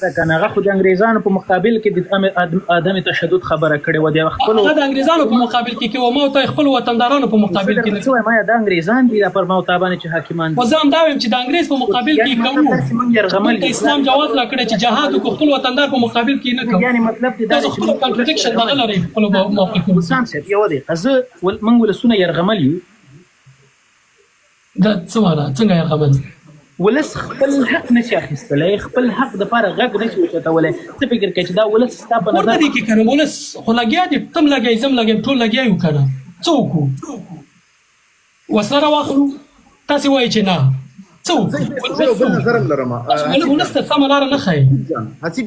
کنه هغه خو د انګریزانو په مقابل کې د عدم تشدد خبره کړې وه. د خپلو هغه د انګریزانو په مقابل کې کوي، ما ته خپل وطندارانو په مقابل کې څه وایم، د انګریزان دي پر ما ته باندې چې حاکمان دي. زه هم دا وایم چې د انګریز په مقابل کې کوو، د اسلام جواز راکړی چې جهاد وکړو، خپل وطندار په مقابل کې نه کوو. یعنی مطلب دی دا چې خپل کنټرډکشن دغه لري خپل موقفونه. حسام صاحب یو دی موږ ولسونه یرغمل یو، دا څه معنی څنګه یرغمل؟ ولس خپل حق نشي اخیستلی، خپل حق دپاره غږ نشي اوچتولی. څه فکر کوې چې دا ولس ستا په نظر ورته دی کې که نه ولس خو لګیا دي، تم لګیا زم لګیم، ټول لګیا یو که نه. څه وکړو؟ وسله راواخلو؟ تاسې وایئ چې نه. څه وکړو؟ ولس ته سمه لاره نه ښایي. هلته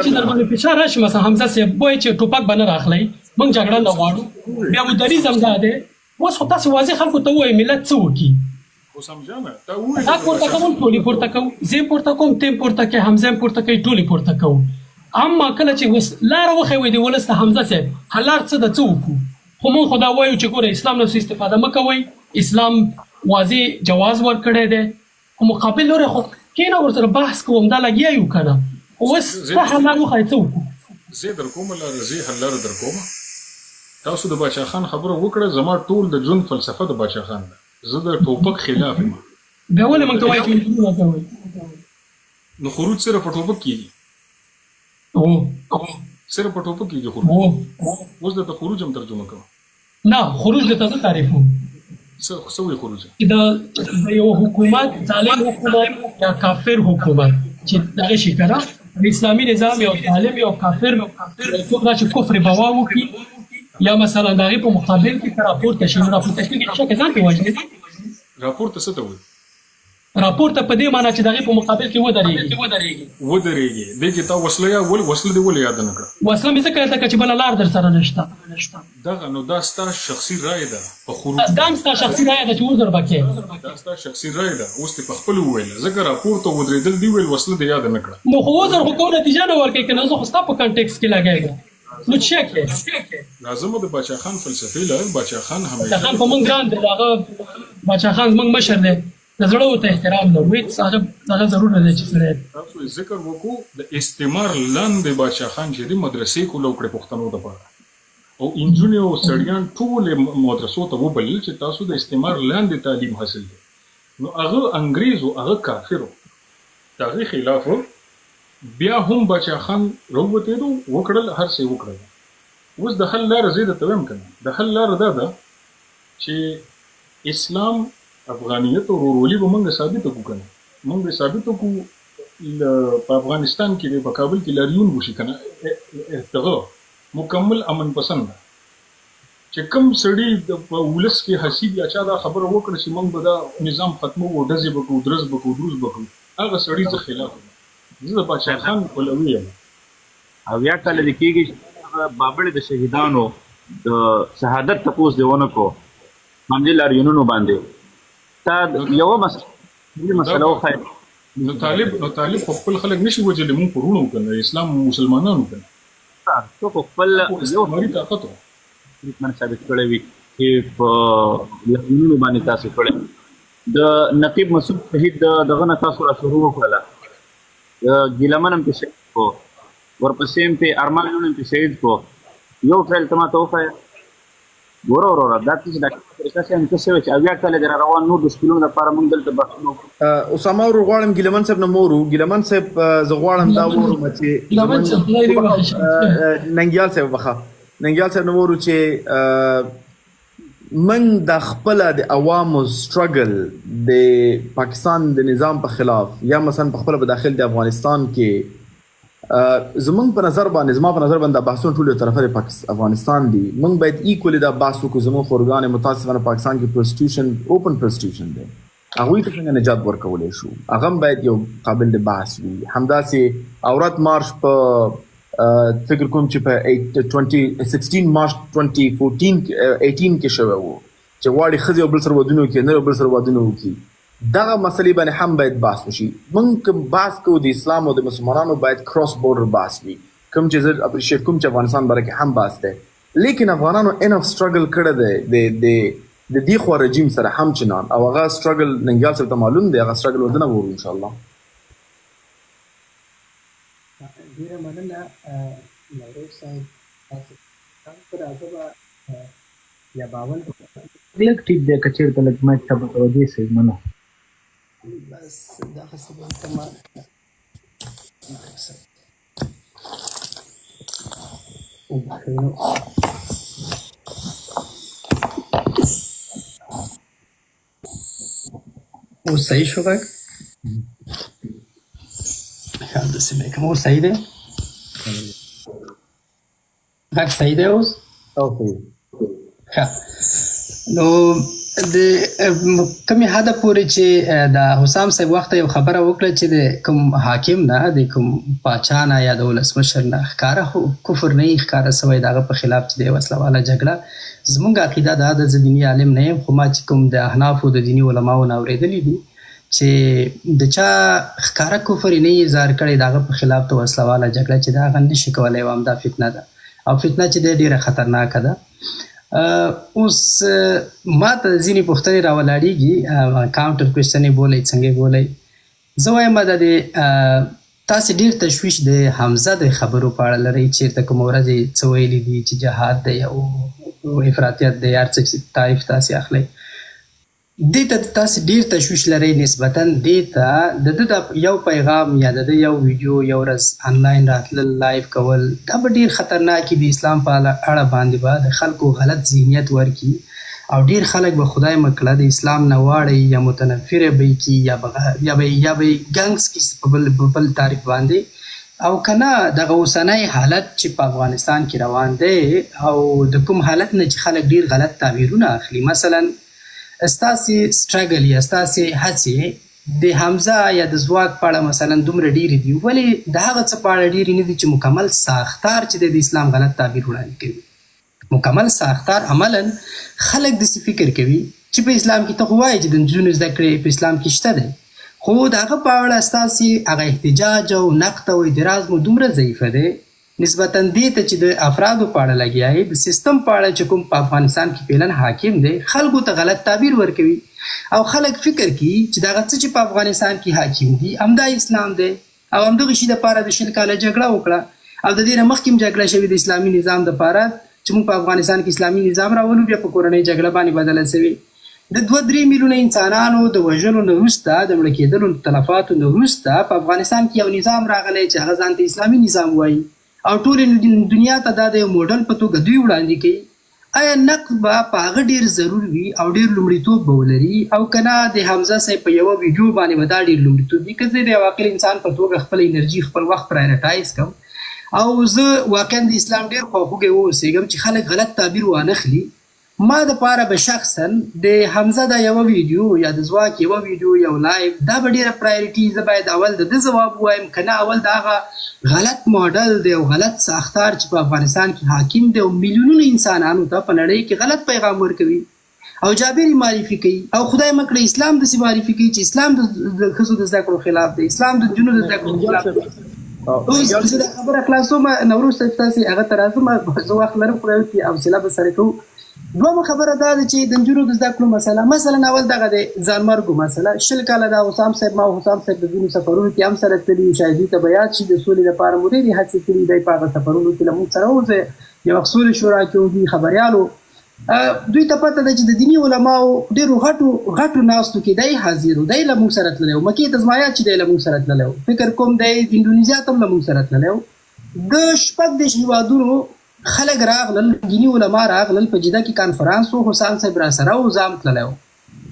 چې در باندې فشار راشي، مثلا حمزه صاحب وایي چې ټوپک به نه راخلی، موږ جګړه نه غواړو، بیا مو دریځ هم دا دی. اوس خو تاسې واضح خلکو ته ووایئ ملت څه وکړي. دا پورته کوم ټولې پورته کوو، زه پورته کوم، ته پورته کوي، حمزه هم پورته کوي، ټولې پورته کوو. اما کله چې لاره وښیوئ د ولس ته حمزه صاحب لار څه ده، څه وکړو؟ خو موږ خو دا وایو چې ګوره اسلام نه استفاده مه کوئ، اسلام واضح جواز ورکړی دی. خو مقابل لوري خو کښېنه ورسره بحث کوم، دا لګیا یو که نه. اوس ته حل لار وښایې، څه وکړو؟ زه در کومه لاره، زه حل لاره در کومه. تاسو د باچا خان خبره وکړه، زما ټول د ژوند فلسفه د باچا خان ده. زه د ټوپک خلاف یم. بیا ولې موږ ته وایي چې خروج نه کوئ؟ نو خروج صرف په ټوپک کېږي. صرف په ټوپک کېږي خروج. اوس درته خروج هم ترجمه کوم. نه، خروج درته زه تعریفوم. څه وایي خروج؟ چې د یو حکومت، ظالم حکومت یا کافر حکومت چې دغه شي که نه، د اسلامي نظام یو ظالم یو کافر څوک دا چې کفر بوا وکړي، یا مثلا د هغې په مقابل کې راپورته شي. نو راپورته کېږي شکه ځان کې وژنې. راپورته څه ته وایي؟ راپورته په دې معنی چې د هغې په مقابل کې ودرېږي. دې کې تا وسله دې ولې یاده نه کړه؟ وسله مې ځکه یاده کړه چې بله لار در سره نشته. دغه نو دا ستا شخصي رایه ده په خروج. دا هم ستا شخصي رایه ده چې اوس در به کې. دا ستا شخصي رایه ده، اوس دې په خپله وویله. ځکه راپورته ودرېدل دي ویل وسله دې یاده نه کړه. نو خو اوس در خو کوم نتیجه نه ورکوي که نه، زه خو ستا په کنټکس کې لګېږم. نو څه کې لازمه د باچا خان فلسفې لري. باچا خان همیشه باچا خان په موږ ګران دی، هغه باچا خان زموږ مشر دی، د زړه ورته احترام لرو، هېڅ هغه ضرور نه دی چې سړی تاسو ذکر وکړو د استعمار لاندې باچا خان چې دي مدرسې کوله وکړې پښتنو دپاره، او انجونې او سړیان ټولې مدرسو ته وبلل چې تاسو د استعمار لاندې تعلیم حاصل دی. نو هغه انګریز او هغه کافر و، د هغې خلاف بیا هم باچا خان راووتېدو، وکړل هر څه وکړل. اوس د حل لاره زه درته وایم که نه، د حل لاره دا ده چې اسلام، افغانیت او ورورولي به موږ ثابته کړو که نه. موږ به ثابته کړو په افغانستان کې دی، په کابل کې لاریون وشي که نه، دغه مکمل امن پسند ده. چې کوم سړي په ولس کې حسیب یا چا دا خبره وکړه چې موږ به دا نظام ختمو، ډزې به کوو، درز به کوو، دروز به کوو، هغه سړي زه خلاف یم. زه د باچا خان پلوی یم. 80 کاله دې کېږي چې بابړې د شهیدانو د شهادت تپوس دې ونه کړو همدې لاریونونو باندې. تا یوه مسله وښایه. نو طالب خو خپل خلک نشي وجلی، مونږ خو وروڼو که نه، اسلام مسلمانانو که نه. څوک خپل استعماري طاقت و من ثابت کړی وي چې په لاریونونو باندې تاسو کړی. د نقیب مسعود شهید دغه نه تاسو را شروع وکړله، ګیلمن هم پې شهید کو، ورپسې هم پې ارمان هم پې شهید کو. یو فعل ته ماته وښایه. ګوره وروره دا چې ډاکټر طریقه صاحب ته څه وایي چې 80 کاله دې را روان نور د سکولونو لپاره موږ دلته بحثونه وکړو. اسامه ور غواړم ګیلمن صاحب نه مورو. ګیلمن صاحب زه غواړم دا وورم چې ننګیال صاحب بخه ننګیال صاحب نه وورو چې من د خپله د عوامو سټرګل د پاکستان د نظام په خلاف یا مثلا په خپله په داخل د افغانستان کې زمونږ په نظر باندې، زما په نظر باندې دا بحثونه ټول یو طرفه د افغانستان دي. موږ باید ایکولي دا بحث وکړو. زموږ خورګانې متاسفانه پاکستان کې پروسټیوشن، اوپن پروسټیوشن دی، هغوی ته څنګه نجات ورکولی شو، هغه هم باید یو قابل د بحث وي. همداسې عورت مارش په فکر کوم چې په 16 مارچ 2018 کې شوی و چې غواړي ښځې یو بل سره ودونه وکړي، نر یو بل سره ودونه وکړي. دغه مسلې باندې هم باید بحث وشي. موږ کوم بحث کوو د اسلام او د مسلمانانو باید کراس بورډر بحث وي، کوم چې زه اپریشیټ کوم چې افغانستان باره کې هم بحث دی. لیکن افغانانو انف سټرګل کړی دی د دې خوا رژیم سره همچنان، او هغه سټرګل ننګیال صاحب ته معلوم دی، هغه سټرګل ورته نه وورو انشاءالله. ډیره مننه نوروز صاحب، تاسو په راځه به یا باول لږ ټیک دی که چېرته لږ مایک ته متوجه شئ مننه. بس دغسې به ورته ما اوس صحیح شو غږ؟ داسې به کوم اوس صحیح دی؟ غږ صحیح دی اوس؟ ښه، نو د کومې حده پورې چې د حسام صاحب وخت یو خبره وکړه چې د کوم حاکم نه د کوم پاچا نه یا د ولسمشر نه ښکاره کفر نه یې ښکاره سوی د هغه په خلاف چې د وسله واله جګړه، زموږ عقیده دا ده، زه دیني عالم نه یم، خو ما چې کوم د احنافو د دیني علماو نه اورېدلي دي چې د چا ښکاره کفر یې نه یې اظهار کړی د هغه په خلاف د وسله واله جګړه چې د هغه نشي کولی او همدا فتنه ده، او فتنه چې دی ډېره خطرناکه ده. اوس ما ته ځینې پوښتنې راولاړېږي، کاونټر کوېسچنې بولئ څنګه یې بولئ. زه وایم دا د تاسې ډېر تشویش د حمزه د خبرو په اړه لرئ، چېرته کومه ورځ یې څه ویلي دي چې جهاد دی او افراطیت دی، هر څه چې تعریف تاسې اخلئ، دې ته تاسې ډېر تشویش لرئ نسبتا دې ته د ده یو پیغام یا د ده یو ویډیو یو ورځ آنلاین راتلل لایف کول، دا به ډېر خطرناکي د اسلام په اړه باندې به د خلکو غلط ذهنیت ورکړي او ډېر خلک به خدای مکړه د اسلام نه واړئ یا متنفره به یې کړي یا به یې ګنګس کړي په بل تعریف باندې، او که نه دغه اوسنی حالت چې په افغانستان کې روان دی او د کوم حالت نه چې خلک ډېر غلط تعبیرونه اخلي، مثلا ستاسې سټرګل یا ستاسې هڅې د حمزه یا د ځواک په اړه مثلا دومره ډېرې دي، ولې د هغه څه په اړه ډېرې نه دي چې مکمل ساختار چې د اسلام غلط تعبیر وړاندې کوي؟ مکمل ساختار عملا خلک داسې فکر کوي چې په اسلام کې ته خو وایې چې د نجونو زده کړې په اسلام کې شته دی، خو د هغه په اړه ستاسې هغه احتجاج او نقد او اعتراض مو دومره ضعیفه دی نسبتا دې ته چې د افرادو په اړه لګیایي، د سیستم په اړه چې کوم په افغانستان کې فعلا حاکم دی خلکو ته غلط تعبیر ورکوي او خلک فکر کوي چې دغه څه چې په افغانستان کې حاکم دي همدا اسلام دی او همدغه شي دپاره د 20 کاله جګړه وکړه او د دې نه مخکې هم جګړه شوې د اسلامي نظام دپاره چې موږ په افغانستان کې اسلامي نظام راولو، بیا په کورنۍ جګړه باندې بدله شوې. د 2-3 میلیونه انسانانو د وژلو نه وروسته د مړه کېدلو تلفاتو نه وروسته په افغانستان کې یو نظام راغلی چې هغه ځان ته اسلامي نظام وایي او ټول دنیا ته دا د یو موډل په توګه دوی وړاندې کوي. آیا نقد به په هغه ډېر ضرور وي او ډېر لومړیتوب به ولري او که نه د حمزه صاحب په یوه ویډیو باندې به دا ډېر لومړیتوب وي؟ که زه د یو عاقل انسان په توګه خپل انرژي خپل وخت پرایرټایز کړم او زه واقعا د اسلام ډېر خواخوږی واوسېږم چې خلک غلط تعبیر وانخلي، ما دپاره به شخصا د حمزه دا یوه ویډیو یا د ځواک یوه ویډیو یو لایف دا به ډېره پرایورټي، زه باید اول د ده ځواب ووایم که نه اول د هغه غلط ماډل دی او غلط ساختار چې په افغانستان کې حاکم دی او میلیونونو انسانانو ته په نړۍ کې غلط پیغام ورکوي او جابر یې معرفي کوي او خدای مکړه اسلام داسې معرفي کوي چې اسلام د ښځو د زده کړو خلاف دی، اسلام د نجونو د زده کړو خلاف دی. اوس زه دا خبره خلاصوم، نوروز صاحب تاسې هغه ته راځم، زه وخت لرم خدای وکړي حوصله به سره کوو. دومره خبره دا ده چې د نجونو د زده کړو مسله، مثلا اول دغه د ځانمرګو مسله، 20 کاله د حسام صاحب ما او حسام صاحب د ځینو سفرونو کې هم سره تللي، شاهدي ته به یاد شي د سولې لپاره مو ډېرې هڅې کړي دی په هغه سفرونو کې له موږ سره و، زه یو وخت سولې شورا کې وم، دوی خبریالو، دوی ته پته ده چې د دیني علماو ډېرو غټو ناستو کې دی حاضر و، دی له موږ سره تللی و، مکې ته زما یاد چې دی له موږ سره تللی و، فکر کوم دی انډونیزیا ته هم له موږ سره تللی و. د 14 هېوادونو خلک راغلل، دیني علما راغلل، په جده کې کانفرانس و، حسام صاحب را سره و، زه هم تللی و.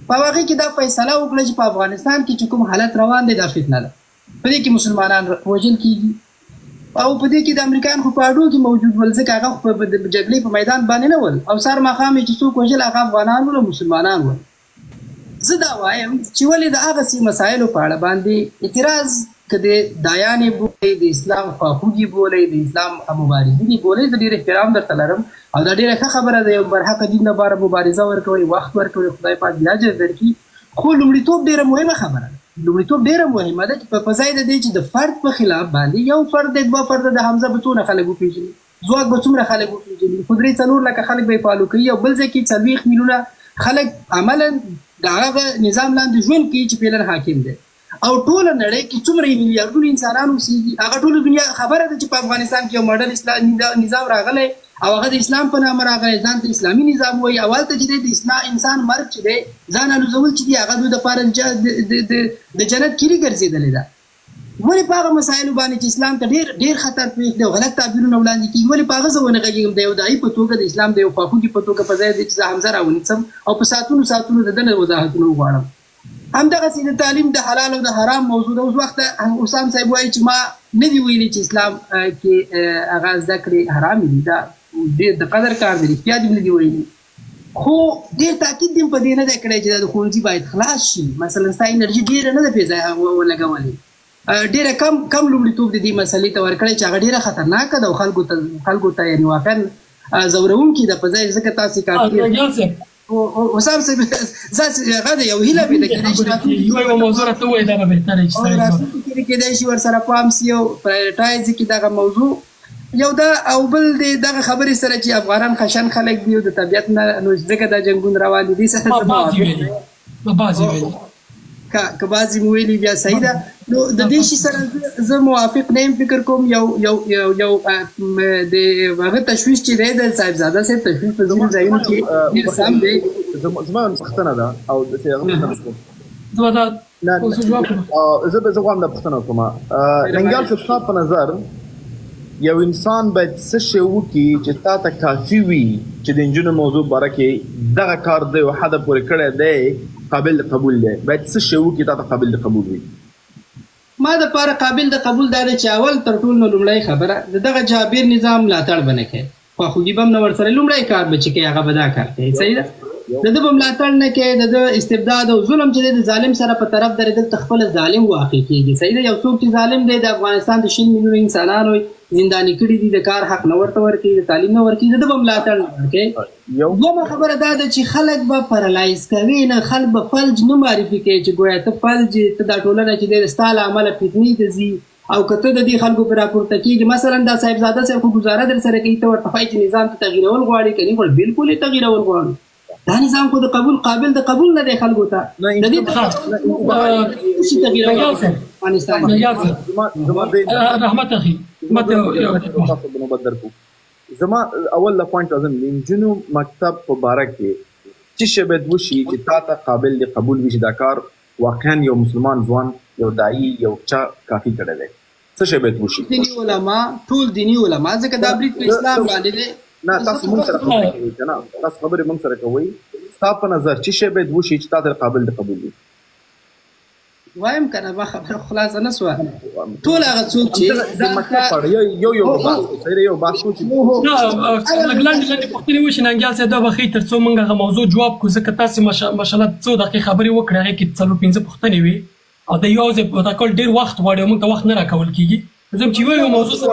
په هغې کې دا فیصله وکړه چې په افغانستان کې چې کوم حالت روان دی دا فتنه ده، په دې کې مسلمانان وژل کېږي او په دې کې د امریکایان خو په اډو کې موجود ول، ځکه هغه خو په جګړې په میدان باندې نه ول او سهار ماښام یې چې څوک وژل هغه افغانان ول او مسلمانان ول. زه دا وایم چې ولې د هغسې مسایلو په اړه باندې اعتراض که د دایانې بولئ، د اسلام خواخوږي بولئ، د اسلام مبارزینې بولئ، زه ډېر احترام درته لرم او دا ډېره ښه خبره ده، یو برحقه دین لپاره مبارزه ورکوئ، وخت ورکوئ، خدای پاک دې اجر درکړي، خو لومړیتوب ډېره مهمه خبره ده، لومړیتوب ډېره مهمه ده چې په ځای د دې چې د فرد په خلاف باندې یو فرد دی 2 فرده د حمزه به څونه خلک وپېژني، ځواک به څومره خلک وپېژني، خو 3-4 لکه خلک به یې فالو کوي او بل ځای کې 40 میلیونه خلک عملا د هغه نظام لاندې ژوند کوي چې فعلا حاکم دی او ټوله نړۍ کې څومره میلیارډونه انسانان اوسېږي هغه ټوله دنیا خبره ده چې په افغانستان کې یو ماډل نظام راغلی او هغه د اسلام په نامه راغلی ځان ته اسلامي نظام وایي او هلته چې دی د انسان مرګ چې دی ځان الوزول چې دی هغه دوی دپاره د جنت کلي ګرځېدلې ده ولې په هغه مسایلو باندې چې اسلام ته ډېر خطر پېښ دی او غلط تعبیرونه وړاندې کېږي ولې په هغه زه ونه غږېږم د یو داعي په توګه د اسلام د یو خواخوږي په توګه په ځای دی چې زه حمزه راونیسم او په ساعتونو د ده نه وضاحتونه وغواړم همدغسې د تعلیم د حلال او د حرام موضوع ده اوس وخت حسام صاحب وایي چې ما نه دي ویلي چې اسلام کې هغه زده کړې حرامې دي دا ډېر د قدر کار دی رښتیا دې نه دي ویلي خو ډېر تاکید دې په دې نه دی کړی چې دا د ښوونځي باید خلاص شي مثلا ستا انرژي ډېره نه ده پرې ځای ولګولې ډېره کم لومړیتوب د دې مسلې ته ورکړی چې هغه ډېره خطرناکه ده او خلکو ته یعنې واقعا ځوروونکي ده په ځای ځکه تاسې کار حسام صاحب هغه د یو هیله مې ده کېدای شي ورسره پام سي او پرایورټایز کړي دغه موضوع یو دا او بل دغه خبرې سره چې افغانان خشن خلک دي او د طبیعت نه نو ځکه دا جنګونه روان دي دې سره که بعضې مو ویلي بیا صحیح ده نو د دې شي سره زه موافق نه یم فکر کوم یو د هغه تشویش چې دی د صاحبزاده صاحب تشویش په ځینو ځایونو کې ډېر سم دی زما پوښتنه ده او داسې هغه زه غواړم دا پوښتنه وکړم ننګیال صاحب ستا په نظر یو انسان باید څه شی وکړي چې تا ته کافي وي چې د نجونو موضوع باره کې دغه کار دی او حده پورې کړی دی قابل د قبول دی باید څه شی وکړي تا ته قابل د قبول وي ما دپاره قابل د قبول دا دی چې اول تر ټولو لومړی خبره د دغه جابر نظام ملاتړ به نه کوي خواخوږي به هم نه ورسره لومړی کار به چې کوي هغه به دا کار کوي صحیح ده د ده به ملاتړ نه کوي د ده استبداد او ظلم چې دی د ظالم سره په طرف درېدل ته خپله ظالم واقع کېږي صحیح ده یو څوک چې ظالم دی د افغانستان د 100 میلیونه انسانانو زنداني کړي دي د کار حق نه ورته ورکوي د تعلیم نه ورکوي د ده به ملاتړ نه ورکوي دویمه خبره دا ده چې خلک به پرلایز کوي نه خلک به فلج نه معرفي کوي چې ګویا ته فلج ته دا ټولنه چې دی ستا له امله فتنې ته ځي او که ته د دې خلکو پرې راپورته کېږي مثلا دا صاحبزاده صاحب خو ګزاره در سره کوي ته ورته وایي چې نظام ته تغیرول غواړي که نه غواړي بلکل یې تغیرول غواړي دا نظام خو د قبول قابل د قبول نه دی خلکو ته د دې شي تغیرول رحمت اخي زما اول لا پوینټ ازم نجونو مکتب په باره کې چې شی باید وشي چې تا ته قابل د قبول وي چې دا کار واقعا یو مسلمان ځوان یو داعي یو چا کافي کړی دی څه شی باید وشي دیني علما ټول دیني علما ځکه دا برید په اسلام باندې دی نه تاسو موږ سره خبرې کوئ که نه تاسو خبرې موږ سره کوئ ستا په نظر چې شی باید وشي چې تا ته قابل د قبول وي وایم که نه ما خبره خلاصه نه سوه ټول هغه څوک چې یو بحث وشي لنډې پوښتنې وشي ننګیال صاحب دا به ښایي تر څو موږ هغه موضوع جواب کړو ځکه تاسې ماشاءالله څو دقیقې خبرې وکړې هغې کې 4-5 پوښتنې وي او د یو ځای دا کول ډېر وخت غواړي او موږ ته وخت نه راکول کېږي زه چې یو موضوع سره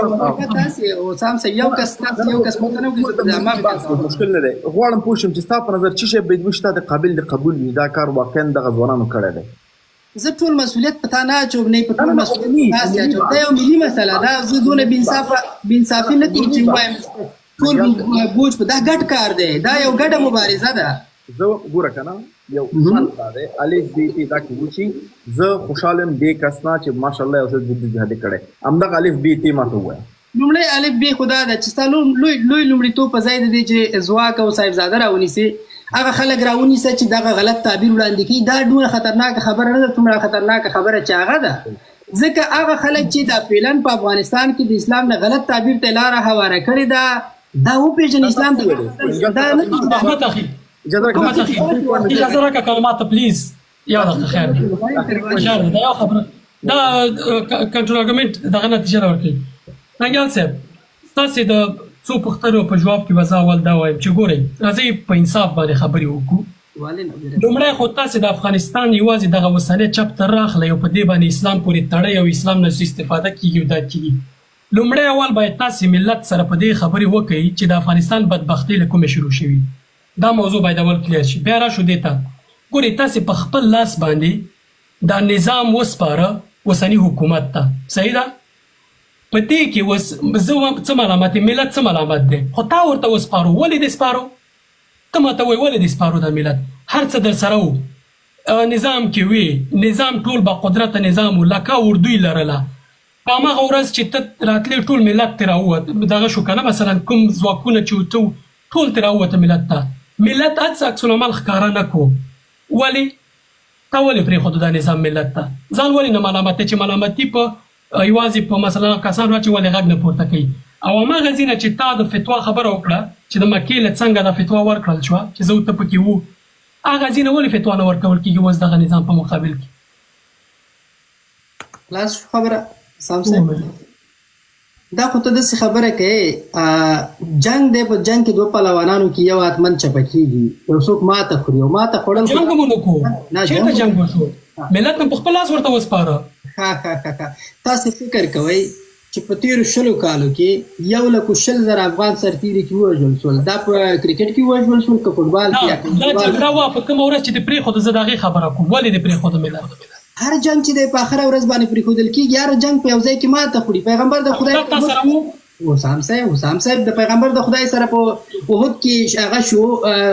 تاسې اوسام صاحب یو کس پوښتنه وکړي مشکل نه دی غواړم پوه شم چې ستا په نظر چې شی باید وشي تا ته قابل د قبول وي دا کار واقعا دغه ځوانانو کړی دی زه ټول مسؤلیت په تا نه اچوم نه په ټول مسؤلیت تاسې اچوم دا یو ملي مسله ده زه دونه بېانصافي نه کوم چې ووایم ټول بوج په دا ګډ کار دی دا یو ګډه مبارزه ده زه ګوره که نه یو دا دی الف بی تی دا کې وشي زه خوشحاله یم دې کس نه چې ماشاءالله یو څه جهادي کړی همدغه الف بی تی ما ته ووایه لومړی الف بی خو دا ده چې ستا لوی لومړیتوب په ځای د دې چې ځواک او صاحبزاده راونیسي هغه خلک راونیسه چې دغه غلط تعبیر وړاندې کوي دا ډېره خطرناکه خبره نه ده څومره خطرناکه خبره چې هغه ده ځکه هغه خلک چې دا فعلا په افغانستان کې د اسلام نه غلط تعبیر ته لاره هواره کړې ده دا وپېژني اسلام ته رحمت اخي اجازه راکړه کلمات پلیز یو دقیقه خیر دی فشار دی دا یو خبره دا کنټرول ارګومنټ دغه نتیجه راورکوي ننګیال صاحب ستاسې د څو پوښتنو په جواب کې به زه اول دا وایم چې ګورئ راځئ په انصاف باندې خبرې وکړو لومړی خو تاسې د افغانستان یوازې دغه اوسنی چپ ته راخلی او په دې باندې اسلام پورې تړی او اسلام نه استفاده کېږي او دا کېږي لومړی اول باید تاسې ملت سره په دې خبرې وکړئ چې د افغانستان بدبختۍ له کومې شروع شوي دا موضوع باید اول کلیر شي بیا راشو دې ته ګورئ تاسې په خپل لاس باندې دا نظام وسپاره اوسني حکومت ته صحیح ده په دې کې اوس زه وایم څه ملامت دی ملت څه ملامت دی خو تا ورته وسپارو ولې دې سپارو ته ماته وایي ولې دې سپارو دا ملت هر څه در سره و نظام کې وي نظام ټول با قدرت نظام لکه اردوی لرله په هغه ورځ چې ته راتلې ټول ملت ترې راووت دغه شو که نه مثلا کوم ځواکونه چې ټول ترې راووته ملت ته ملت هڅه عکس العمل ښکاره نه کړو ولې تا ولې پرېښودو دا نظام ملت ته ځان ولې نه ملامت دی چې ملامتي په یوازې په مثلا کسان چې ولې غږ نه پورته کوي او هماغه ځینه چې تا د فتوا خبره وکړه چې د مکې له څنګه دا فتوا ورکړل شوه چې زه ورته پکې وو هغه ځینه ولې فتوا نه ورکول کېږي اوس دغه نظام په مقابل کې خلاص خبره سم صاحب دا خو ته داسې خبره کوې جنګ دی په جنګ کې دوه پهلوانانو کې یو حتمن چپه کېږي یو څوک ماته خوري او ماته خوړل جنګ مو نه کوو چېرته جنګ وشو ملت مې په خپل لاس ورته وسپاره تاسې فکر کوئ چې په تېرو 20 کالو کې 1,20,000 افغان سرتیري کې ووژل شول دا په کرکټ کې ووژل شول که فوټبال کې دا جګړه وه په کومه ورځ چې دې پرېښوده زه د هغې خبره کوم ولې دې پرېښوده ملت هر جنګ چې دی په آخره ورځ باندې پرېښودل کېږي هر جنګ په یو ځای کې ماته خوري پیغمبر د خدای حسام صاحب د پیغمبر د خدای سره په احد کې هغه شو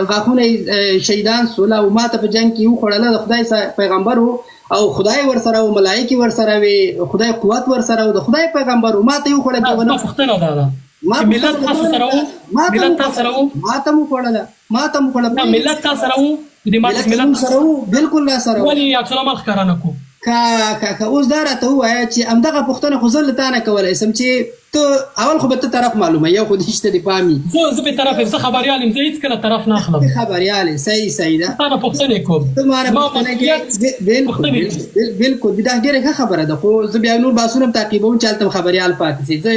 غاښونه شهیدان سول او ماته په جنګ کې وخوړله د خدای پیغمبر و او خدای ورسره او ملائکې ورسره وي خدای قوت ورسره او د خدای پیغمبر و ماته یې وخوړه پوښتنه دا ده چې ملت تاسو سره و ماته مو خوړله ملت تاسو سره و ملت سره و بالکل نه سره ولې عکس العمل ښکاره نه کړو که اوس دا راته ووایه چې همدغه پوښتنه خو زه له تا نه کولی سم چې ته اول خو به ته طرف معلومه یو خو دې شته د پامي زه بې طرف یم زه خبریال یم زه هېڅکله طرف نه اخلم خبریال یې صحیح ده تا نه پوښتنې کوم ته ما نه پوښتنه کوې بالکل دا ډېره ښه خبره ده خو زه بیا نور بحثونه هم تعقیبوم چې هلته خبریال پاتې سي زه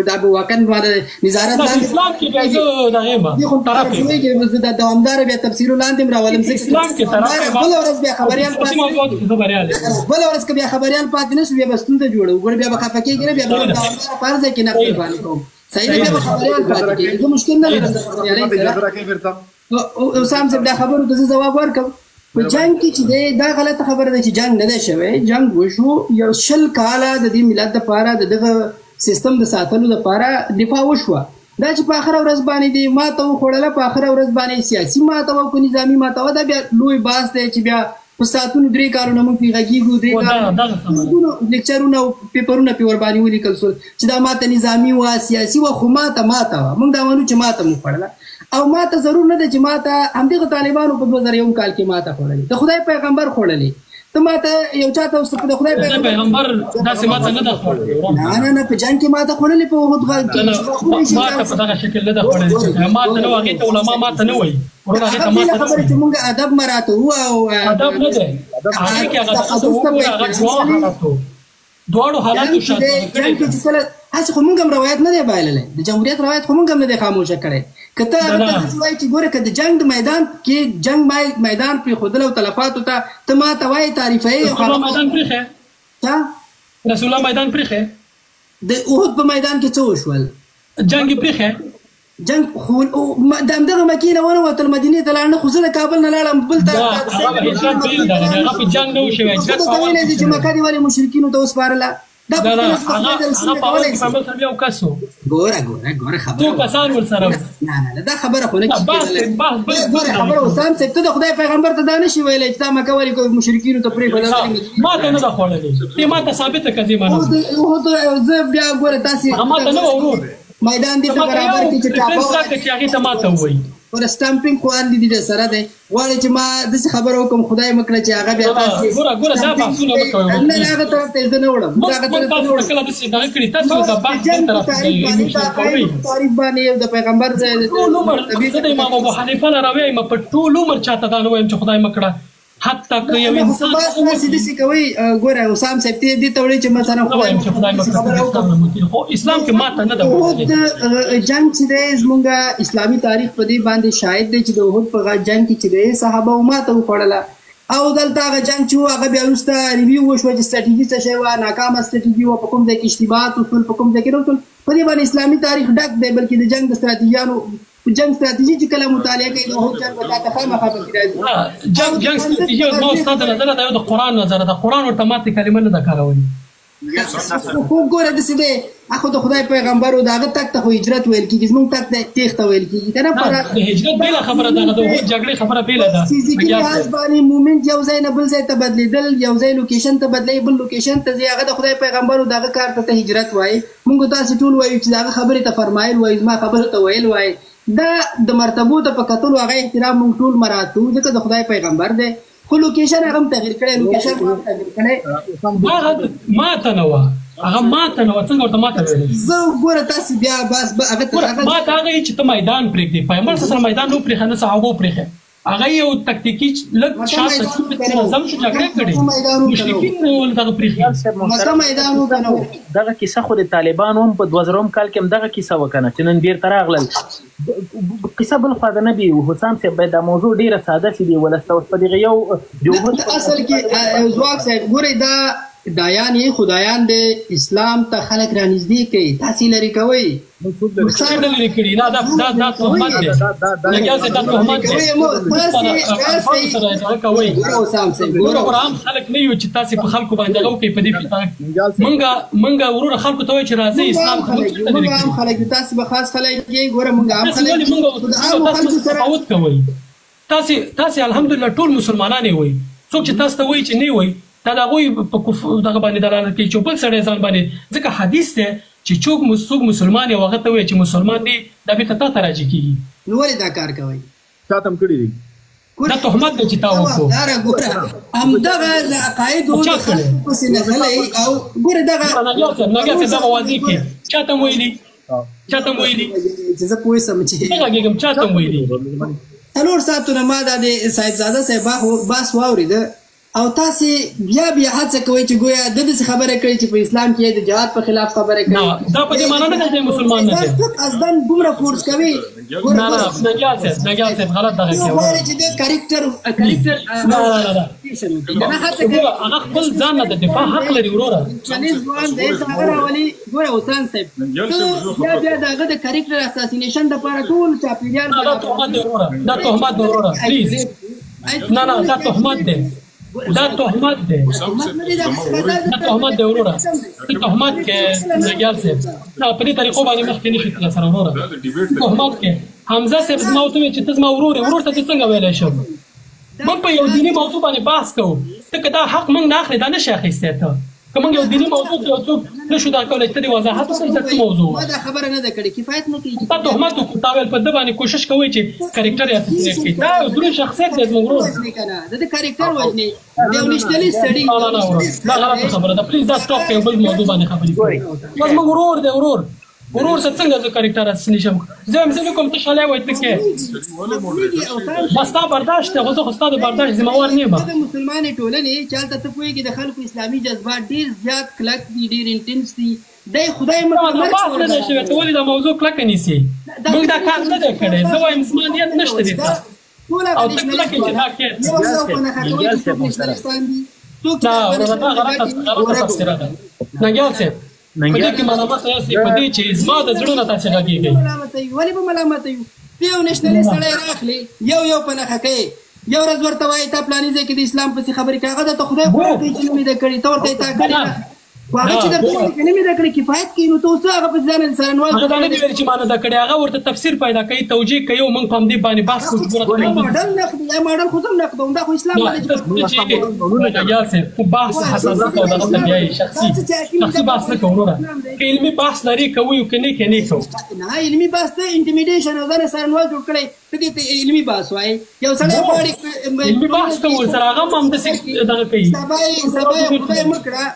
دا به واقعا ما د نظارت اسلام کې بیا زه دغه یم طرف یم زه د دوامداره بیا تفسیرو لاندې هم راولم اسلام کې طرف بله ورځ بیا خبریال پاتې بله ورځ که بیا خبریال پاتې نه شو بیا به ستونزه جوړه وګوره بیا به خفه کېږي نه بیا به دوامداره په هر ځای کې نقل باندې کوم صحیح ده بیا به خبریال پاتې کېږي زه مشکل نه لرم د خبریالۍ سره حسام صاحب دا خبرو ته زه ځواب ورکړم په جنګ کې چې دی دا غلطه خبره ده چې جنګ نه دی شوی جنګ وشو یو 20 کاله د دې ملت دپاره د دغه سیستم د ساتلو دپاره دفاع وشوه دا چې په آخره ورځ باندې دې ماته وخوړله په آخره ورځ باندې سیاسي ماته وه که نظامي ماته وه دا بیا لوی بحث دی چې بیا په ساعتونو 3 کارونه موږ پرې غږېږو 3 کارونه لیکچرونه او پیپرونه پرې ورباندې ولیکل شول چې دا ماته نظامي وه سیاسي وه خو ماته وه موږ دا وایو چې ماته مو خوړله او ماته ضرور نه ده چې ماته همدغه طالبانو په 2001 کال کې ماته خوړلې د خدای پیغمبر خوړلې ته ماته یو چاته اوس په خدای پیغمبر داسې ماته نه ده خوړلې نه په جنګ کې ماته خوړلې په احد غږ کې ماته په دغه شکل نه ده خوړلې چې ماته نه هغې ته علما ماته نه وایي ورونه هغې ته ماته نه خبره چې موږ ادب مراته وو او ادب نه دی هغې کې هغه دواړو حالاتو شاته جنګ کې چې کله هسې خو موږ هم روایت نه دی بایللی د جمهوریت روایت خو موږ هم نه دی خاموشه کړی که ته داسې وایي چې ګوره که د جنګ د میدان کې جنګ میدان پرېښودل او تلفاتو ته ما ته وایي تعریفوي رسول الله میدان پرېښی رسول الله میدان پرېښی د احد په میدان کې څه وشول جنګ یې پرېښی جنګ خو د همدغه مکې نه ونوتل مدینې ته لاړ نه خو زه د کابل نه لاړم بل ته هغه په جنګ نه و شوی ته ویلی چې مکه دې ولې مشرکینو ته وسپارله دا هغه په اول کې پیغمبر صاحب یو کس و ګوره خبره څو کسان ورسره نه دا خبره خو نه ګوره خبره حسام صاحب ته د خدای پیغمبر ته دا نشي ویلی چې تا مکه ولې مشرکینو ته پرېښوده ما ته نه ده خوړلې ته ما ته ثابته کړه زه زه بیا ګوره تاسې ما ته نه وه ورور میدان دې ته برابر کړي چې هغې ته ما ته ووایي ګوره سټمپینګ خو ان دي سره دی غواړي چې ما داسې خبره وکړم خدای مه کړه چې هغه بیا ګوره دا بحثونه مه کوئ نه هغه طرف ته زه نه وړم کله داسې دغه کړي تاسو د بحث بل طرف تعریف باندې د پیغمبر ټول عمر زه د امام ابو حنیفه نه راویم په ټول عمر چاته دا نه وایم چې خدای مه کړه حتی که یو انسان داسې کوي ګوره حسام صاحب ته دې ته وړي چې مثلا خو اسلام کې ماته نه ده جنګ چې دی زمونږ اسلامي تاریخ په دې باندې شاهد دی چې د احد په جنګ کې چې دی صحابه و ماته وخوړله او دلته هغه جنګ چې و هغه بیا وروسته ریویو وشوه چې سټراتیژي څه شی وه ناکامه سټراتیژي وه په کوم ځای کې اشتباهات وشول په کوم ځای کې نه وشول په دې باندې اسلامي تاریخ ډک دی بلکې د جنګ د ستراتیژیانو جنگ ستراتیژي چې کله مطالعه کوي نو جنگ به تاسو خامخا پکې راځي جنگ ستراتیژي او استاد نظر دا یو د قران نظر دا قران ورته ماته کلمه نه ده کارولې خو ګوره داسې دی اخو د خدای پیغمبر و د هغه تګ ته خو هجرت ویل کېږي زموږ تګ ته تېښته ویل کېږي که نه د هجرت بېله خبره ده د جګړې خبره بېله ده فزیکي لحاظ باندې مومنټ یو ځای نه بل ځای ته بدلېدل یو ځای لوکیشن ته بدلوي بل لوکیشن ته ځي هغه د خدای پیغمبر و د هغه کار ته هجرت وایي موږ تاسې ټول وایو چې د هغه خبرې ته فرمایل وایي زما خبرو ته ویل وایي دا د مرتبو ته په کتلو هغه احترام موږ ټول مراعات کوو ځکه د خدای پیغمبر دی خو لوکیشن هغه هم تغییر کړی لوکیشن هم تغییر کړی هغه ماته نه وه هغه ماته نه وه څنګه ورته ماته ویلې زه ګوره تاسې بیا بس ماته هغه یې چې ته میدان پرېږدې پیغمبر سره میدان نه پرېښه نه صحابو پرېښه هغه یو تکتیکي لږ شاته شو منظم شو جګړې کړې مشرکین ول دغه پرېښي دغه کیسه خو د طالبانو هم په 2000 کال کې هم دغه کیسه وکنه چې نن بیرته راغلل کیسه بل خوا د نبي حسام صاحب باید دا موضوع ډیره ساده سي دی ولسته اوس په دغه یو اصل کې ځواک صاحب ګورئ دا دایان یې خدایان د اسلام ته خلک رانږدې کوي تاسې لرې کوئ څه نه لرې کړي نه دا تهمت دی لګیا سي دا تهمت دی ګوره عام خلک نه یو چې تاسې په خلکو باندې هغه وکړئ په دې منګه وروره خلکو ته وایي چې راځئ اسلام موږ عام خلک تاسې به خاص خلک یې ګوره موږ عام خلک تفاوت کوئ تاسې الحمدلله ټول مسلمانان یې وایي څوک چې تاسو ته وایي چې نه وایي دا د هغوی په دغه باندې دلالت کوي چې بل سړی ځان باندې ځکه حدیث دی چې څوک مسلمان یې هغه ته وایي چې مسلمان دی دا بېرته تا ته راجع کېږي نو ولې دا کار کوئ چا ته هم کړي دي دا تهمت دی چې تا وکړو ګوره همدغه د عقایدو د خلکو پسې نغلی او ګوره دغه نګیا صاحب دغه واضح کړي چا ته م ویلي چې زه پوه شم چې څه غږېږم چا ته م ویلي 4 ساعتونه ما دا د صاحبزاده صاحب بحث واورېده او تاسې بیا هڅه کوئ چې ګویا د داسې خبره کړئ چې په اسلام کې د جهاد په خلاف خبره کوي دا په دې معنا نه ده چې مسلمان نه دی قصدن دومره فورس کوي نه نګیا صاحب غلط دغه کوي چې د کریکټر نه هغه خپل ځان نه د دفاع حق لري وروره چنیز ځوان دی هغه راولي ګوره حسین صاحب بیا دغه د کریکټر اساسینیشن دپاره ټول چاپېریال دا تهمت دی وروره پلیز نه دا تهمت دی دا تهمت دی وروره ته تهمت کې نګیال صاحب په دې طریقو باندې مخکې نشي تللی سره وروره تهمت کې حمزه صاحب زما ورته وویل چې ته زما ورور ته څه څنګه ویلی شم موږ په یو دیني موضوع باندې بحث کوو ځکه دا حق موږ نه اخلي دا نشي اخیستی ته که موږ یو دیني موضوع کې یو څوک نشو دا کولی چې ته دې وضاحت وکړې دا څه موضوع ما دا خبره نه ده کړې کفایت نه کوي تا تهمت وکړو تا ویل په ده باندې کوشش کوئ چې کرکټر یې اساسینیټ کړي دا یو دروند شخصیت دی زموږ ورور د ده کرکټر وژنې د یو نشتلي سړي دا غلطه خبره ده پلیز دا سټاپ کړئ بل موضوع باندې خبرې کوئ بس موږ ورور دی ورور ته څنګه زه کرکټر اساسینیټ شم زه هم زه کوم ته شالی وایي ته کې بس تا برداشت دی خو زه خو ستا د برداشت ذمهوار نه یم د مسلمانې ټولنې چې هلته ته پوهېږې د خلکو اسلامي جذبات ډېر زیات کلک دي ډېر انټنس دي دی خدای بحث نه دی شوی ته ولې دا موضوع کلکه نیسي موږ دا کار نه دی کړی زه وایم زمانیت نشته دی ته او ته کلکې چې دا کې دا غلطه تفسیره ده نګیال صاحب په دې کې ملامت یاستئ په دې چې زما د زړه نه تاسې غږېږئ ولې به ملامت یو ته یو نشتلی سړی راخلې یو په نښه کوې یو ورځ ورته وایي تا پلاني ځای کې د اسلام پسې خبرې کوي هغه درته خدای پوهه کوي چې نه مې ده کړې ته ورته یې تا کړې خو هغه چې درته وایي چې نه مې ده کړې کفایت کوي نو ته اوس هغه پسې ځان څرنوال هغه دا نه دي ویلي چې ما نه ده کړې هغه ورته تفسیر پیدا کوي توجیه کوي او موږ په همدې باندې بحث کوو ماډل نقد یا ماډل خو هم نقدوم دا خو اسلام نګیال صاحب خو بحث حساسیت او دغه ته بیایي شخصي بحث نه کوو وروره که علمي بحث لري کوو که نه کوو نه علمي بحث ته انټیمیډیشن او ځان څرنوال جوړ کړی ته دې ته علمي بحث وایي یو سړی غواړي علمي بحث کوو سره هغه هم همداسې دغه کوي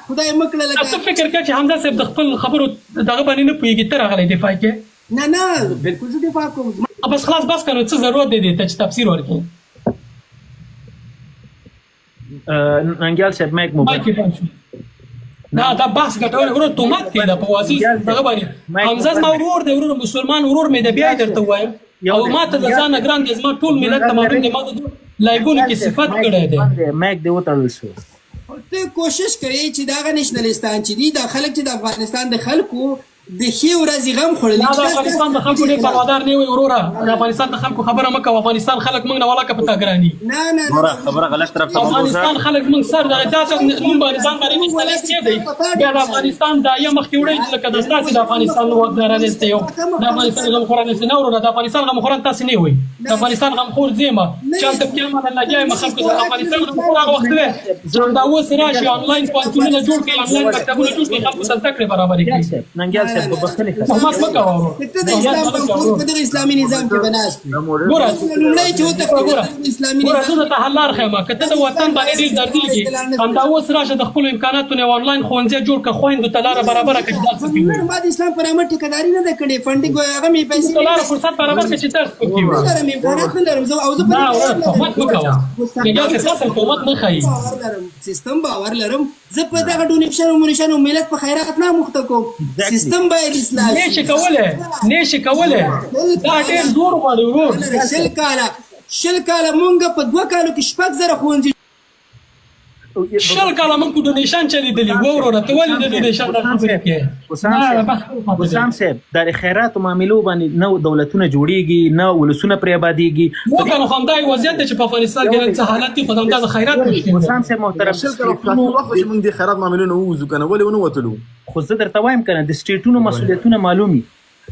خدای مه کړه ته فکر کوه چې حمزه صاحب د خپل خبرو دغه باندې نه پوهېږي ته راغلی دفاع کې نه بالکل زه دفاع کوم بس خلاص بس که نو څه ضرورت دی دې ته چې تفسیر ورکړي ننګیال صاحب مایک موبایل نه دا بحث ګټور ورور تهمت کوي دا په واضح دغه باندې حمزه زما ورور دی ورور مسلمان ورور مې دی بیا یې درته ووایم او ما ته د ځانه ګران دی زما ټول ملت ته معلوم دی ما د لایګونو کې صفت کړی دی مایک دې وتړل شو ته کوشش کوي چې دغه نېشنلستان چې دي دا خلک چې د افغانستان د خلکو د ښې ورځې غم خوړلی د افغانستان د خلکو ډېر پروادار نه وي وروره د افغانستان د خلکو خبره مه کوه افغانستان خلک موږ نه ولاکه په تا ګراني خبره غلط طرف ته افغانستان خلک موږ سر دغه داسې موږ باندې ځان باندې نشتلس کېدی بیا د افغانستان دایه مخکې وړی چې لکه داسې د افغانستان واکداران یاست یو د افغانستان غمخوران یاست نه وروره د افغانستان غمخوران تاسې نه وئ د افغانستان غمخور زه یم چې هلته پکې باندې لګیا یم خلکو د افغانستان غمخور هغه وخت دی چې همدا اوس راشي انلاین پوهنتونونه جوړ کړي انلاین مکتبونه جوړ کړي خلکو ته زده کړې برابرې کړي ننګیال صاحب په بخښنې تهمت مه کوه ته د اسلام په دغه اسلامي نظام کې به ناست وي لومړی چې وتښتېدل اسلامي ګوره زه درته حل لار ښیم که ته د وطن باندې ډېر دردېږي همدا اوس راشه د خپلو امکاناتو نه یو انلاین ښوونځی جوړ کړه خویندو ته لاره برابره کړه چې درس وکړي ما د اسلام پر امر ټیکهداري نه ده کړې فنډینګ هغه مې پیسې ته لاره فرصت برابر کړه چې درس وکړي نه لرم امکانات نه لرم زه او زه نه وروره تهمت مه کوه نګیال صاحب تاسو تهمت نه ښایي سیستم باور لرم زه په دغه ډونیشن او مونیشن او ملت په خیرات نه مخته کوم سیستم باید اصلاح شي نشي کولی دا ډېر زور غواړي ورور شل کاله مونږ په 2 کالو کې 6,000 ښوونځي شل کاله موږ په ډونیشن چلیدلي وو وروره ته ولې د ډونیشن دا خبرې کوې حسام صاحب د خیراتو معاملو باندې نه دولتونه جوړیږي نه ولسونه پرې آبادیږي موږ نو همدا وضعیت دی چې په افغانستان کې څه حالت دي خو همدا د خیرات مشکل حسام صاحب محترم شل کاله چې موږ د خیرات معاملو نه ووځو کنه ولې ونه وتلو خو زه درته وایم کنه د سټیټونو مسؤلیتونه معلومي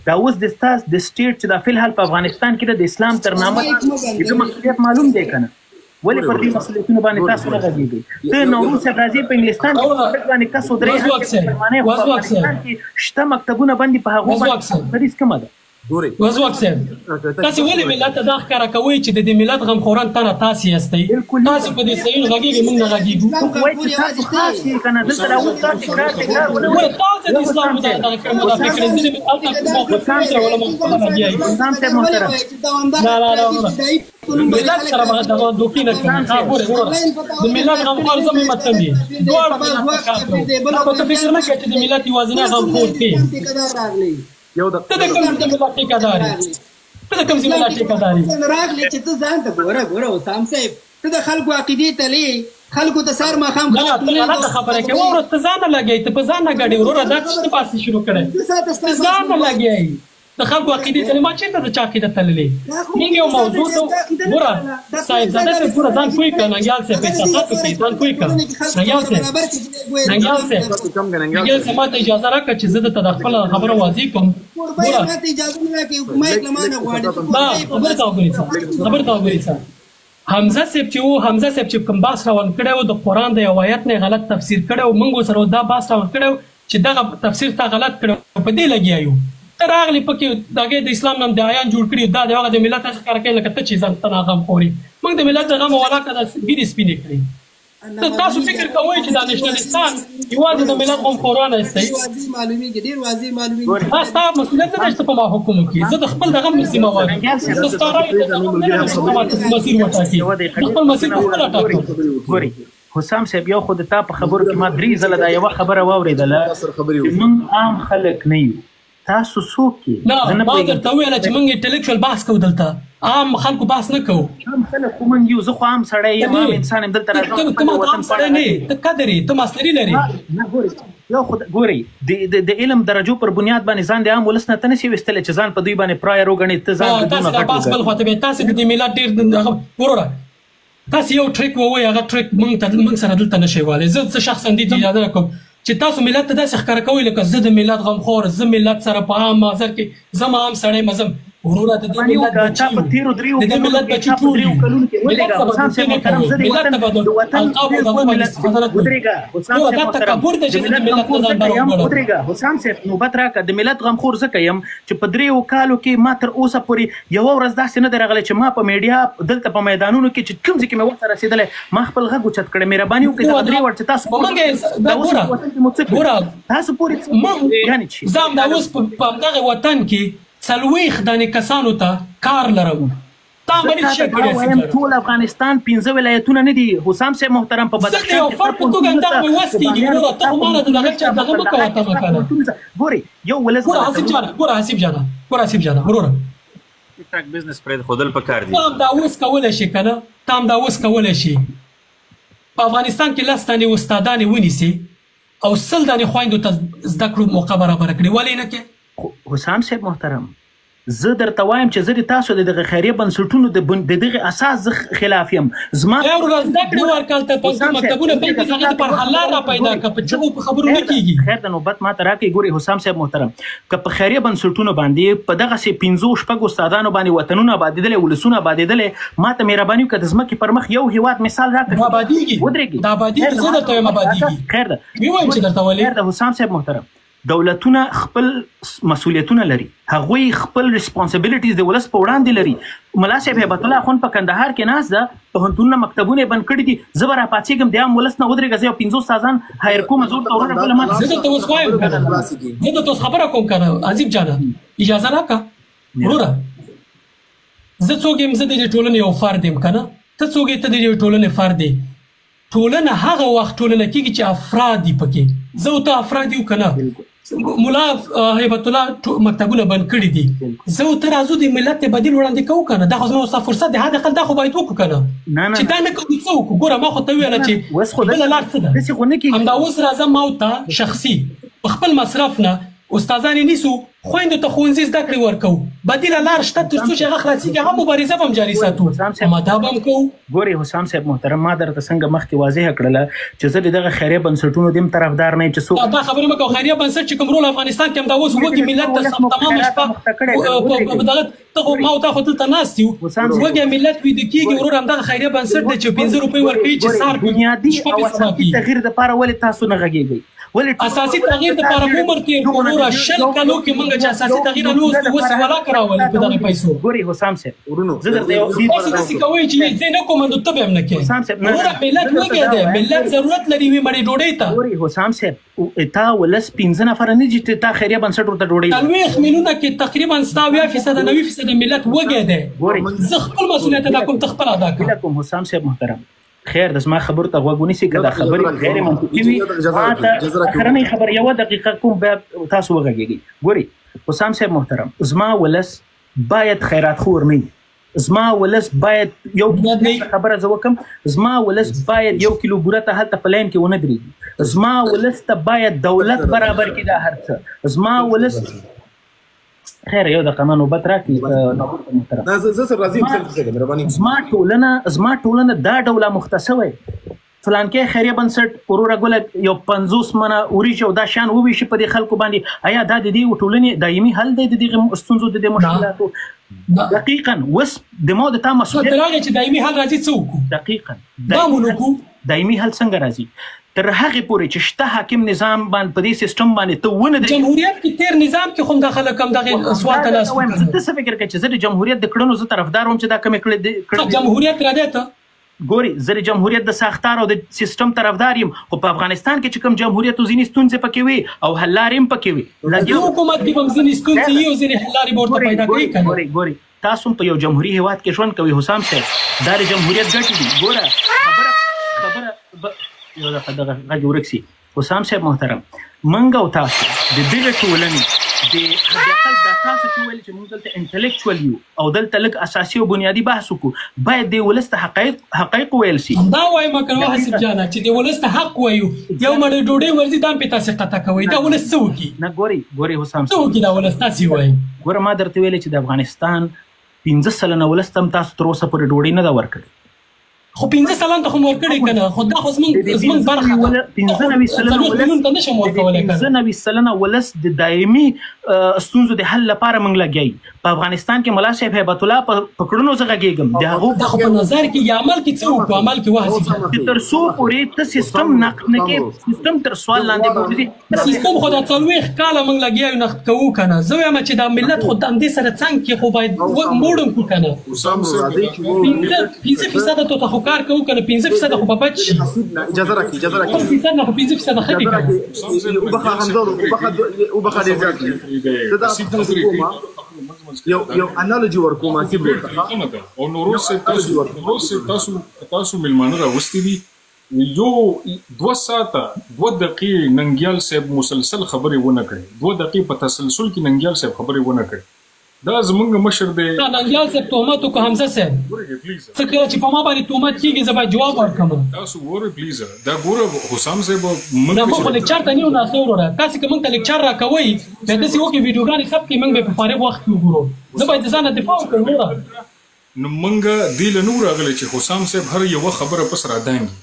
دا اوس د ستاس د سټیټ چې د فلحال په افغانستان کې د اسلام تر نامه د مسؤلیت معلوم دی کنه ولې پر دې مسؤلیتونو باندې تاسو نه غږیږئ ته نوروز صاحب راځي په انګلستان کې باندې کسو درې شته مکتبونه باندې په هغو باندې دریس کومه ده وزواک صاحب تاسو ولې ملت ته دا ښکاره کوئ چې د دې ملت غمخوران ته نه تاسې یاستئ تاسو په دې صحیح غږیږئ موږ نه غږیږو وایي چې تاسو خاص یې که نه دلته راوځئ تاسو تکرار تاسو د اسلام مدافع کړئ ځینې مې هلته ولا مخکله لګیا حسام صاحب محترم نه ملت سره به دغه دوکې نه کوي ګورې وروره د ملت غمخور زه مې مطلب دي دواړه ملت کار کوو دا به ته فکر نه کوې چې د ملت یوازینی غمخور دی ته د کوم ځای ملت ټیکهداري ته د کوم ځای ملت ټیکهداري راغلی چې ته ځان ته ګوره حسام صاحب ته د خلکو عقیدې تلې خلکو ته سهار ماښام نه ته غلطه خبره کوې وروره ته ځان نه لګوې ته په ځان نه ګډې وروره دا څه پاسې شروع کړی ته ځان نه لګوې د خلکو عقیدې تلې ما چېرته د چا عقیده تللې موږ یو موضوع ته ګوره صاحبزاده صاحب ګوره ځان پوه کړه ننګیال صاحب احساسات وکړئ ځان پوه کړه ننګیال صاحب ما ته اجازه راکړه چې زه درته د خپله خبره واضح کړم خبرې ته وګورئ څه حمزه صاحب چې و حمزه صاحب چې کوم بحث روان کړی و د قرآن د یو آیت نه غلط تفسیر کړی و موږ ورسره دا بحث روان کړی و چې دغه تفسیر تا غلط کړی په دې لګیا یو ته راغلی پکې دغه د اسلام نام د آیان جوړ کړي دا د هغه د ملت څخه کار کوي لکه ته چې ځان ته غم خوري موږ د ملت غم ولاکه د ګیرې سپینې کړي تاسو فکر کوئ چې د نېشنلستان یوازې د ملت غم خورانه استئ ډېر واضح معلومیږي تاسو مسؤلیت نه شته په ما حکومت کې زه د خپل دغه ذمہ وار یم د ستاره مسیر وټاکي خپل مسیر په خپل ټاکو ګوري حسام صاحب یو خو د تا په خبرو کې ما 3 ځله دا یوه خبره واورېدله چې موږ عام خلک نه یو تاسو څوک یې نه ما درته وویله چې موږ انټلیکچوال بحث کوو دلته عام خلکو بحث نه کوو عام خلک خو موږ یو زه خو عام سړی یم عام انسان یم دلته راځم ته عام سړی نه یې ته قدر یې ته ماستري لرې یو خو ګورئ د علم درجو پر بنیاد باندې ځان د عام ولس نه ته نشي ویستلی چې ځان په دوی باندې پرایر وګڼې ته ځان تاسو دا بحث بل خواته به تاسو د ملت ډېر وروره تاسو یو ټریک ووایئ هغه ټریک موږ سره دلته نشئ ولی زه شخصا دې اجازه راکوم چې تاسو ملت ته داسې ښکاره کوئ لکه زه د ملت غمخور زه ملت سره په عام محضر کې زه عام سړی مزم وروره د دې ملت بچي د دې ملت بچي ټول ملت ته به ملت ته به د القاب او دغه باندې استفاده کوي دا تکبر دی چې د ملت نه ځان ودرېږه حسام صاحب نوبت راکړه د ملت غمخور ځکه یم چې په 3 کالو کې ما تر اوسه پورې یوه ورځ داسې نه ده راغلی چې ما په میډیا دلته په میدانونو کې چې کوم ځای کې مې ورته رسېدلی ما خپل غږ اوچت کړی مهرباني وکړئ دغه 3 ور چې تاسو تاسو پورې زه همدا اوس په همدغه وطن کې 40 دانې کسانو ته کار لرم تا باندې څه کړی ټول افغانستان 15 ولایتونه نه دي حسام صاحب محترم په بدخشان کې یو فرق په توګه دا مې وس کېږي نو ته خو مانه دغه چې دغه مکه وته مکانه ګوري یو ولس ګوره حسیب جانا وروره ټیک بزنس پرې خودل پکار دي تام دا اوس کولای شي کنه تام دا اوس کولای شي په افغانستان کې لاستانه استادان ونیسي او 100 دانې خویندو ته زده کړو موقع برابره کړي ولې نه کې حسام صاحب محترم زه درته وایم چې زه د تاسو د دغه خیریه بنسټونو د دغه اساس زه خلاف یم زما یو ورځ زده کړې ورکړل ته په مکتبونه بل کې هغه پر حل لار را پیدا کړه په چغو په خبرو نه کیږي خیر د نوبت ماته راکړي ګوري حسام صاحب محترم که په خیریه بنسټونو باندې په دغه سي 15 شپږ استادانو باندې وطنونه آبادېدل ولسونه آبادېدل ماته مهرباني وکړه د ځمکې پر مخ یو هیواد مثال راکړه آبادیږي ودرېږي دا آبادیږي زه درته وایم آبادیږي خیر ده ووایم چې درته ولې خیر ده حسام صاحب محترم دولتونه خپل مسؤلیتونه لري هغوی خپل ریسپانسیبلیټیز د ولس په وړاندې لري ملا صاحب هیبت الله خون په کندهار کې ناست ده پوهنتونونه مکتبونه بند کړي دي زه به راپاڅېږم د عام ولس نه ودرېږه زه یو 15 استادان هایر کوم زه ورته ورونه بله ما زه درته اوس وایم که نه زه درته اوس خبره کوم که نه عظیم جانه اجازه راکړه وروره زه څوک یم زه د دې ټولنې یو فرد یم که نه ته څوک یې ته د دې ټولنې فرد یې ټولنه هغه وخت ټولنه کېږي چې افراد دي پکې زه او ته افراد یو که نه ملا هیبت الله مکتبونه بند کړي دي زه او ته راځو د ملت ته بدیل وړاندې کوو که نه دا خو زما ستا فرصت دی حد اقل دا خو باید وکړو که نه چې دا نه کوو څه وکړو ګوره ما خو ته وویله چې بله لار څه ده همدا اوس راځه ما او ته شخصي په خپل مصرف نه استادان یې نیسو خویندو ته ښوونځي زده کړې ورکوو بدیله لار شته تر څو چې هغه خلاصېږي هغه مبارزه به هم جاري ساتو ما دا به هم کوو ګورې حسام صاحب محترم ما درته څنګه مخکې واضحه کړله چې زه د دغه خیریه بنسټونو د هم طرفدار نه یم چې څوک دا خبرې مه کوه خیریه بنسټ چې کوم رول افغانستان کې همدا اوس وږي ملت ته تمامه شپه دغه ته ما او تا خو دلته ناست یو وږی ملت ویده کېږي ورور همدغه خیریه بنسټ دی چې 15 روپۍ ورکوي چې سهار بنیادي او اساسي تغییر دپاره ولې تاسو نه غږېږئ اساسي تغییر دپاره مو عمر تېر کړو وروره 20 کالو کې موږ چې اساسي تغییر هلو اوس ولاکه راولي په دغې پیسو ګورې حسام صاحب ورونو زه درته تاسو داسې کوئ چې زه نه کوم نو ته به هم نه کوې وروره ملت وږی دی ملت ضرورت لري یوې مړې ډوډۍ ته ګورې حسام صاحب تا ولس 15 نفره نه دي چې تا خیریه بنسټ ورته ډوډۍ 40 میلیونه کې تقریبا 90% 90% ملت وږی دی زه خپل مسؤلیت ادا کوم ته خپل ادا کوم حسام صاحب محترم خیر د زما خبرو ته غوږ ونیسئ که دا خبرې غیر منطقي وي ما ته اخرنۍ خبر یوه دقیقه کوم بیا تاسو وغږېږئ ګورئ حسام صاحب محترم زما ولس باید خیرات خور نه وي زما ولس باید یو خبره زه وکړم زما ولس باید 1 کیلو بوره ته هلته په لاین کې ونه درېږي زما ولس ته باید دولت برابر کړي دا هر څه زما ولس خیر یو دقیقه ما نوبت راکړي زما ټولنه دا ډوله مخته سوی فلانکې خیریه بنسټ وروره ګله یو 50 منه وریجې او دا شیان وویشي په دې خلکو باندې آیا دا د دې ټولنې دایمي حل دی د دغې ستونزو د دې مشکلاتو دقیقا اوس د ما د تا مسؤلیت راغی چې دایمي حل راځي څه وکړو دقیقا دایمي حل څنګه راځي تر هغې پورې چې شته حاکم نظام باندې په دې سیسټم باندې ته ونه درېږي جمهوریت کې تیر نظام کې خو همدا خلک هم دغې سوال ته لاس زه ته څه فکر کوې چې زه د جمهوریت د کړنو زه طرفدار وم چې دا کمې کړې جمهوریت را دی ته ګوري زه د جمهوریت د ساختار او د سیسټم طرفدار یم خو په افغانستان کې چې کوم جمهوریت او ځینې ستونزې پکې وي او حل لارې هم پکې وي حکومت کې هم ځینې ستونزې وي او ځینې حل لارې به ورته پیدا کوي که نه ګوري تاسو هم په یو جمهوري هیواد کې ژوند کوئ حسام صاحب دا د جمهوریت ګټې دي ګوره خبره یو دغه غږ ورک سي حسام صاحب محترم موږ او تاسو د دغه ټولنې د حداقل دا تاسو چې ویل چې موږ دلته انټلیکچوال یو او دلته لږ اساسي او بنیادي بحث وکړو باید د ولس ته حقایق ویل شي دا وایم کنه حسب جانا چې د ولس ته حق وایو یو مړ ډوډۍ ورځي دام په تاسو قطع کوي دا ولس څه وکي نه ګوري حسام څه وکي دا ولس تاسو وایي ګوره ما درته ویل چې د افغانستان 15 سلنه ولس تم تاسو تر اوسه پورې ډوډۍ نه ده ورکړې خو 15 سلنه ته خو ورکړې کنه خو دا خو زمونږ برخه 15 سلنه ولس د دایمي ستونزو د حل لپاره موږ لګیایي په افغانستان کې ملا صاحب هیبت الله په کړنو زه غږېږم د هغو خو په نظر کې یا عمل کې څه وکړو عمل کې وهڅې تر څو پورې ته سیسټم نقد نه کې سیسټم تر سوال لاندې بوځي سیسټم خو دا 40 کاله موږ لګیایو نقد کوو کنه زه وایم چې دا ملت خو د همدې سره څنګ کې خو باید موړم کو کنه 15% ته خو کار کوو کنه 15% خو په بچ اجازه راکړئ 15% خو 15% خدي کنه وبخا حمزه وبخا دې یو انالوجي ورکوم او نورو سه تاسو ملمانه راوستي دي یو 2 ساعته 2 دقیقې ننګیال صاحب مسلسل خبرې ونه کړې 2 دقیقې په تسلسل کې ننګیال صاحب خبرې ونه کړې دا زمونږ مشر دی ننګیال صاحب تهمت وکړو حمزه صاحب څه کله چې په ما باندې تهمت کېږي زه باید جواب ورکړم تاسو ګورئ پلیز دا ګوره حسام صاحب دا موږ خو لیکچر ته نه یو ناست وروره تاسې که موږ ته لیکچر راکوئ بیا داسې وکړئ ویډیوګانې ثبت کړئ موږ به په فارغ وخت کې وګورو زه باید د ځانه دفاع وکړم وروره نو موږ دې له نو راغلی چې حسام صاحب هر یوه خبره پس رادانګي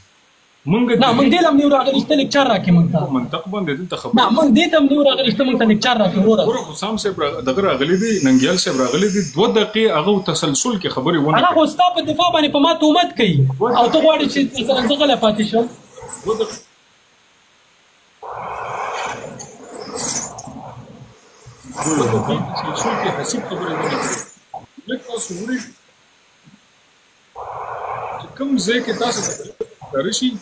نه موږ دې ته هم نه یو راغلي چې ته لیکچر راکړې موږ ته منطق باندې دلته خبره نه موږ دې ته هم نه یو راغلي چې ته موږ ته لیکچر راکړې وروره ګوره حسام صاحب دغه راغلی دی ننګیال صاحب راغلی دی 2 دقیقې هغه تسلسل کې خبرې ونه هغه خو ستا په دفاع باندې په ما تهمت کوي او ته غواړې چې مثلا زه غلی پاتې شم تسلسل کې حسیب خبرې ونه کړې لږ تاسو وګورئ چې کوم ځای کې تاسو راشي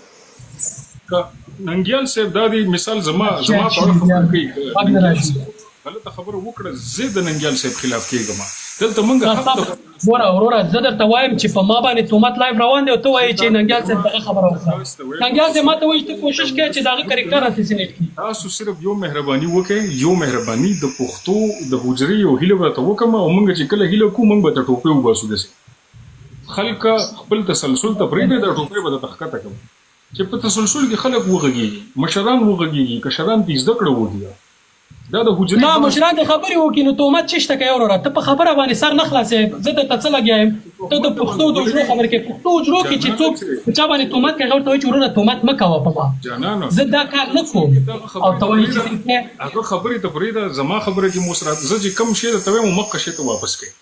ننګیال صاحب دا دی مثال زما په اړه خبره کوي غلطه خبره وکړه زه د ننګیال صاحب خلاف کېږم دلته موږ وروره زه درته وایم چې په ما باندې تهمت لایف روان دی او ته وایې چې ننګیال صاحب دغه خبره وکړه ننګیال صاحب ما ته وایي چې ته کوشش کوې چې د هغه کرکټر اساسینیټ کړي تاسو صرف یو مهرباني وکړئ یو مهرباني د پښتو د حجرې یو هیله به ته وکړم او موږ چې کله هیله کوو موږ به ته ټوپې وباسو داسې خلک خپل تسلسل ته پرېږدي دا ټوپې به درته ښکته کوم چې په تسلسل کې خلک وغږېږي مشران وغږېږي کشران دې زده کړه وکړي دا د حجرې نه مشران دې خبرې وکړي نو تهمت چېشته کوې وروره ته په خبره باندې سر نه خلاصې زه درته څه لګیا یم ته د پښتو د حجرو خبرې کوې پښتو حجرو کې چې څوک په چا باندې تهمت کوي هغه ورته وایي چې وروره تهمت مه کوه په ما زه دا کار نه کوم او ته وایي چې هغه خبرې ته پرېږده زما خبره کې مو سره زه چې کوم شی درته وایم مخکې شی ته واپس کړئ